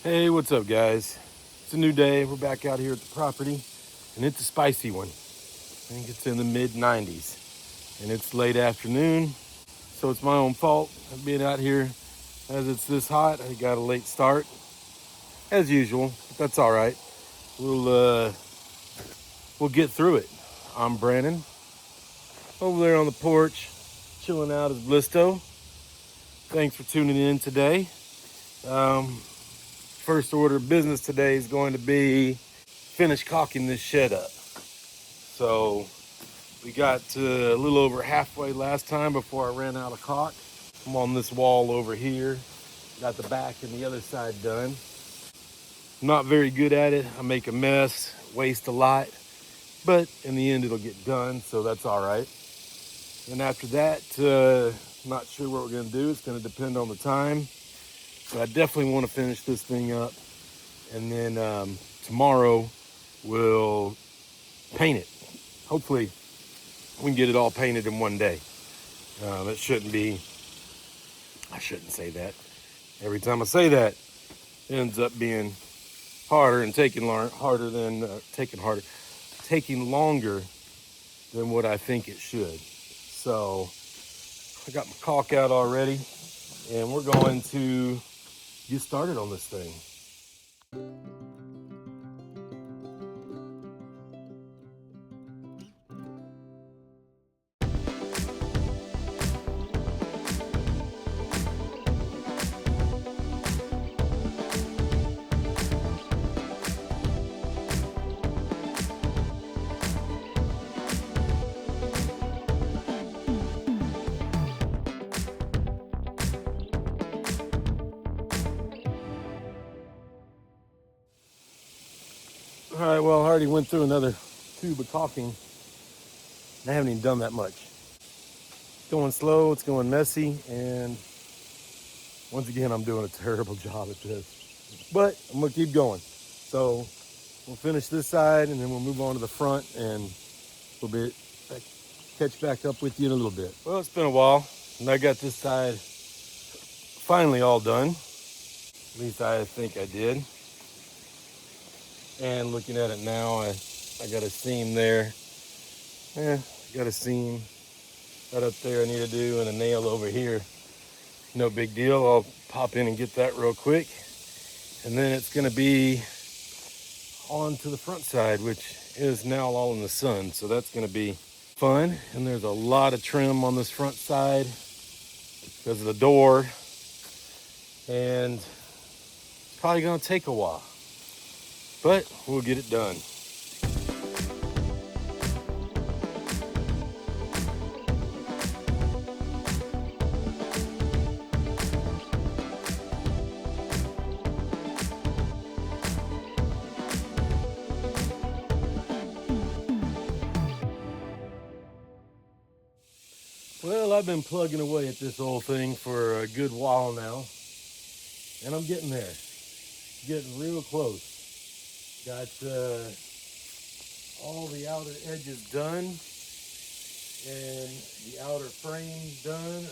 Hey, what's up, guys? It's a new day. We're back out here at the property, and it's a spicy one. I think it's in the mid 90s, and it's late afternoon, so it's my own fault being out here as it's this hot. I got a late start, as usual, but that's all right. We'll get through it. I'm Brandon, over there on the porch, chilling out as Blisto. Thanks for tuning in today. First order of business today is going to be finish caulking this shed up. So we got a little over halfway last time before I ran out of caulk. I'm on this wall over here. Got the back and the other side done. I'm not very good at it. I make a mess, waste a lot, but in the end it'll get done, so that's all right. And after that, not sure what we're gonna do. It's gonna depend on the time. But I definitely want to finish this thing up, and then tomorrow we'll paint it. Hopefully we can get it all painted in one day. It shouldn't be, I shouldn't say that. Every time I say that, it ends up being harder and taking longer than what I think it should. So I got my caulk out already, and we're going to get started on this thing. All right, well, I already went through another tube of caulking. I haven't even done that much. It's going slow, it's going messy, and once again, I'm doing a terrible job at this. But I'm gonna keep going. So we'll finish this side, and then we'll move on to the front, and we'll catch back up with you in a little bit. Well, it's been a while, and I got this side finally all done. At least I think I did. And looking at it now, I got a seam there. Got a seam right up there I need to do, and a nail over here. No big deal. I'll pop in and get that real quick. And then it's gonna be on to the front side, which is now all in the sun. So that's gonna be fun. And there's a lot of trim on this front side because of the door. And it's probably gonna take a while, but we'll get it done. Well, I've been plugging away at this old thing for a good while now, and I'm getting there. Getting real close. Got all the outer edges done and the outer frame done.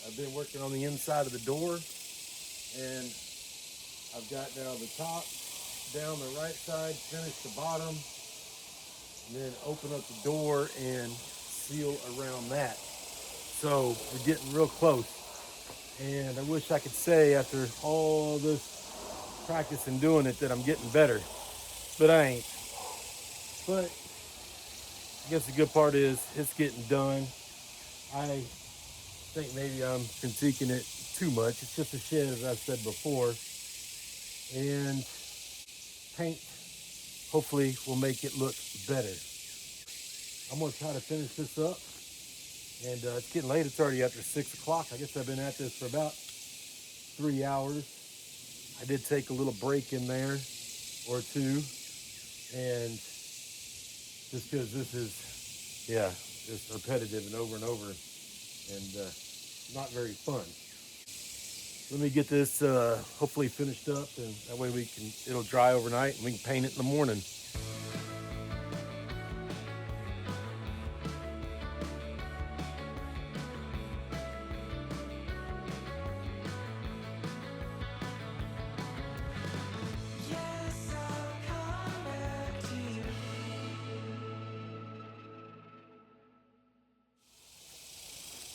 I've been working on the inside of the door, and I've got now the top down the right side, finished the bottom, and then open up the door and seal around that. So we're getting real close, and I wish I could say after all this practice and doing it that I'm getting better, but I ain't. But I guess the good part is it's getting done. I think maybe I'm critiquing it too much. It's just a shed, as I've said before, and paint hopefully will make it look better. I'm gonna try to finish this up, and it's getting late. It's already after 6 o'clock. I guess I've been at this for about 3 hours. I did take a little break in there or two, and just because this is, just repetitive and over, and not very fun. Let me get this hopefully finished up, and that way it'll dry overnight, and we can paint it in the morning.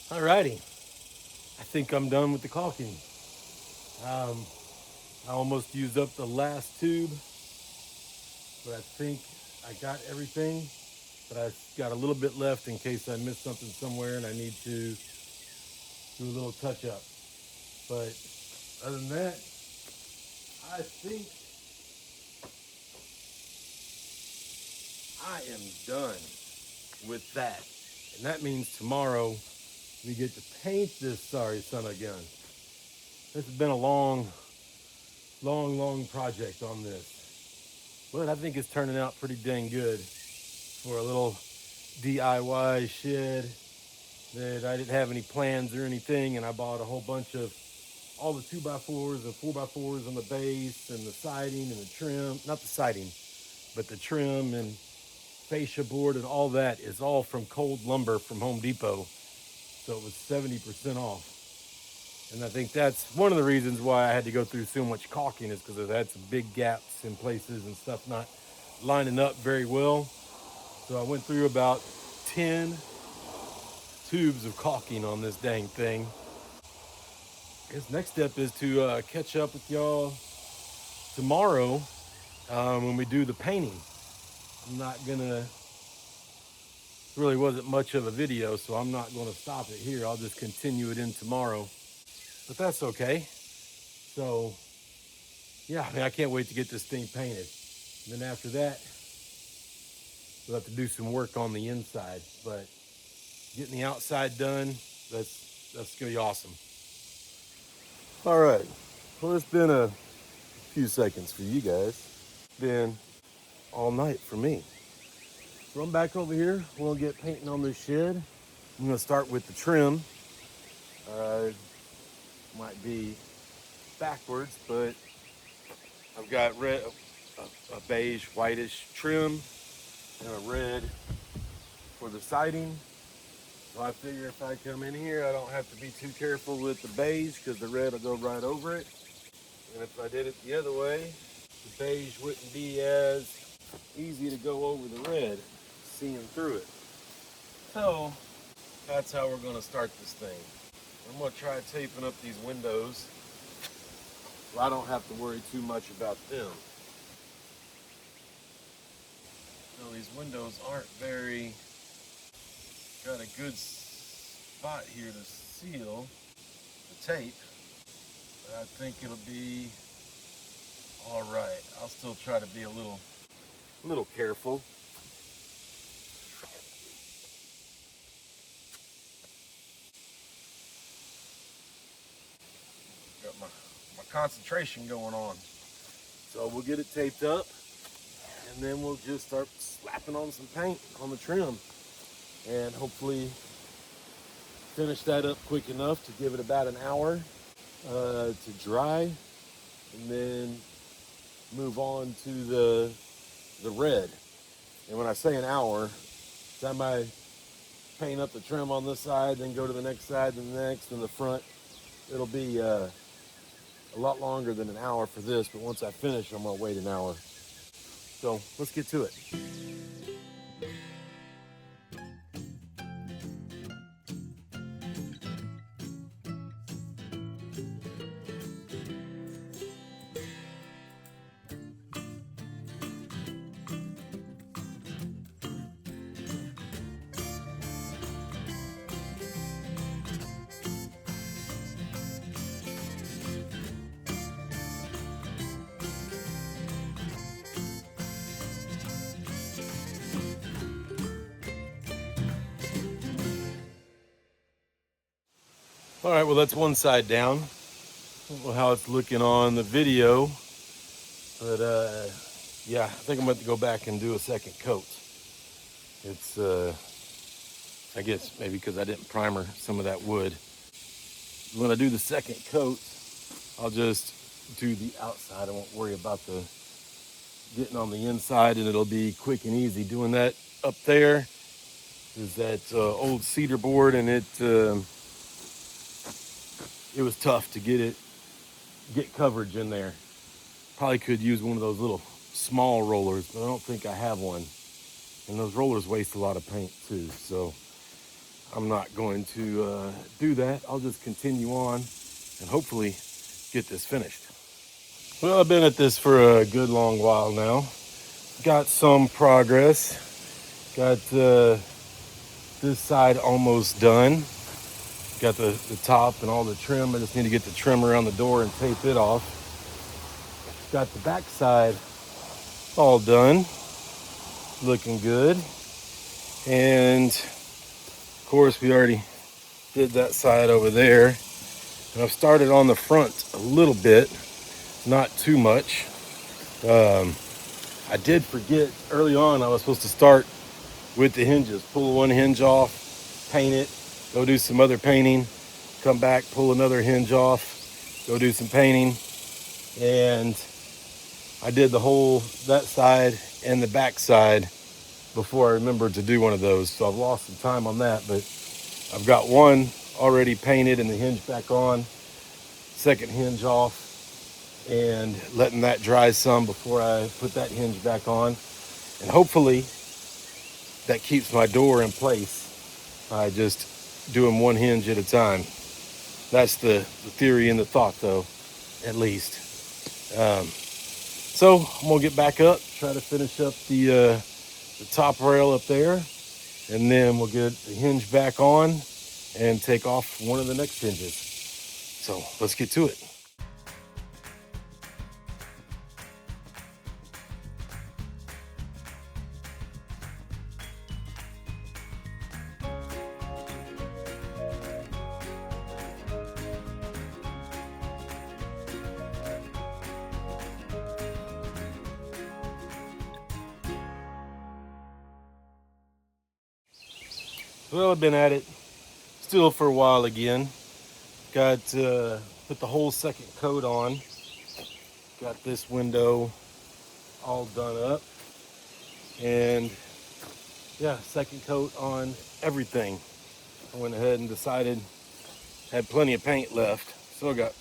Alrighty, I think I'm done with the caulking. I almost used up the last tube, but I think I got everything. But I got a little bit left in case I missed something somewhere and I need to do a little touch up. But other than that, I think I am done with that. And that means tomorrow we get to paint this sorry son of a gun. This has been a long project on this. But I think it's turning out pretty dang good for a little DIY shed that I didn't have any plans or anything, and I bought a whole bunch of all the 2x4s and 4x4s on the base and the siding and the trim, not the siding, but the trim and fascia board and all that is all from cold lumber from Home Depot. So it was 70% off. And I think that's one of the reasons why I had to go through so much caulking, is because it had some big gaps in places and stuff not lining up very well. So I went through about 10 tubes of caulking on this dang thing. I guess next step is to catch up with y'all tomorrow when we do the painting. I'm not gonna, really wasn't much of a video, so I'm not gonna stop it here. I'll just continue it in tomorrow, but that's okay. So yeah, I mean, I can't wait to get this thing painted. And then after that, we'll have to do some work on the inside, but getting the outside done, that's gonna be awesome. All right, well, it's been a few seconds for you guys. Been all night for me. So I'm back over here. We'll get painting on this shed. I'm gonna start with the trim. Might be backwards, but I've got red, a beige, whitish trim, and a red for the siding. So I figure if I come in here, I don't have to be too careful with the beige because the red will go right over it. And if I did it the other way, the beige wouldn't be as easy to go over the red, seeing through it. So that's how we're gonna start this thing. I'm gonna try taping up these windows so I don't have to worry too much about them. So these windows aren't got a good spot here to seal the tape, but I think it'll be all right. I'll still try to be a little careful. Got my concentration going on. So we'll get it taped up, and then we'll just start slapping on some paint on the trim, and hopefully finish that up quick enough to give it about an hour to dry, and then move on to the red. And when I say an hour, time I paint up the trim on this side, then go to the next side, and the next, and the front, it'll be a lot longer than an hour for this, but once I finish, I'm gonna wait an hour. So let's get to it. All right, well, that's one side down. I don't know how it's looking on the video, but yeah, I think I'm going to go back and do a second coat. It's, I guess maybe because I didn't primer some of that wood. When I do the second coat, I'll just do the outside. I won't worry about the getting on the inside, and it'll be quick and easy. Doing that up there is that old cedar board, and it was tough to get coverage in there. Probably could use one of those little small rollers, but I don't think I have one. And those rollers waste a lot of paint too. So I'm not going to do that. I'll just continue on and hopefully get this finished. Well, I've been at this for a good long while now. Got some progress. Got this side almost done. Got the top and all the trim. I just need to get the trim around the door and tape it off. Got the back side all done. Looking good. And of course we already did that side over there. And I've started on the front a little bit, not too much. I did forget early on I was supposed to start with the hinges. Pull one hinge off, paint it, go do some other painting, come back, pull another hinge off, go do some painting. And I did that side and the back side before I remembered to do one of those. So I've lost some time on that, but I've got one already painted and the hinge back on, second hinge off, and letting that dry some before I put that hinge back on. And hopefully that keeps my door in place by just doing one hinge at a time. That's the theory and the thought, though, at least. So I'm gonna get back up, try to finish up the top rail up there, and then we'll get the hinge back on and take off one of the next hinges. So let's get to it. Well, I've been at it still for a while again. Got put the whole second coat on. Got this window all done up. And yeah, second coat on everything. I went ahead and decided, had plenty of paint left. So I got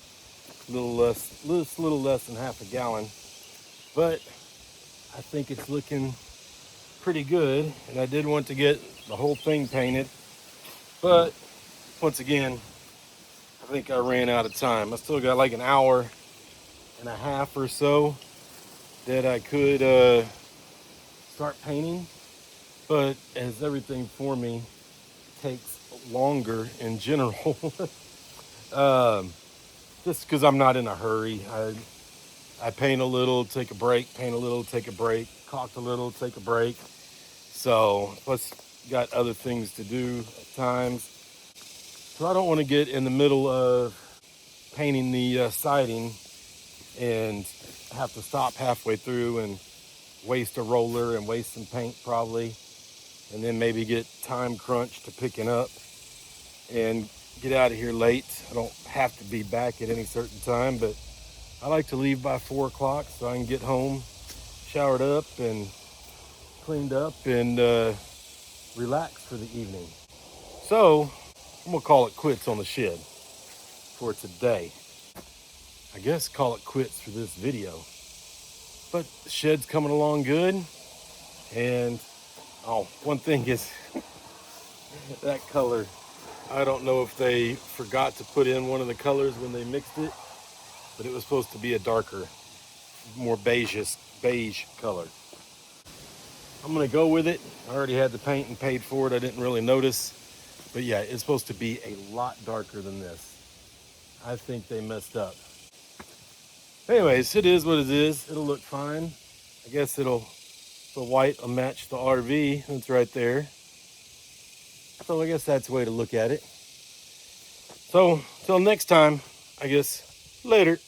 a little less than half a gallon. But I think it's looking pretty good. And I did want to get the whole thing painted. But once again, I think I ran out of time. I still got like an hour and a half or so that I could start painting. But as everything for me takes longer in general, just because I'm not in a hurry. I paint a little, take a break, paint a little, take a break, caulk a little, take a break. So, plus got other things to do at times. So I don't want to get in the middle of painting the siding and have to stop halfway through and waste a roller and waste some paint probably, and then maybe get time crunched to picking up and get out of here late. I don't have to be back at any certain time, but I like to leave by 4 o'clock so I can get home, showered up and cleaned up, and relax for the evening. So I'm gonna call it quits on the shed for today. I guess call it quits for this video. But the shed's coming along good. And one thing is that color. I don't know if they forgot to put in one of the colors when they mixed it, but it was supposed to be a darker, more beige color. I'm gonna go with it. I already had the paint and paid for it. I didn't really notice. But yeah, it's supposed to be a lot darker than this. I think they messed up. Anyways, it is what it is. It'll look fine. I guess the white will match the RV that's right there. So I guess that's the way to look at it. So, till next time, I guess, later.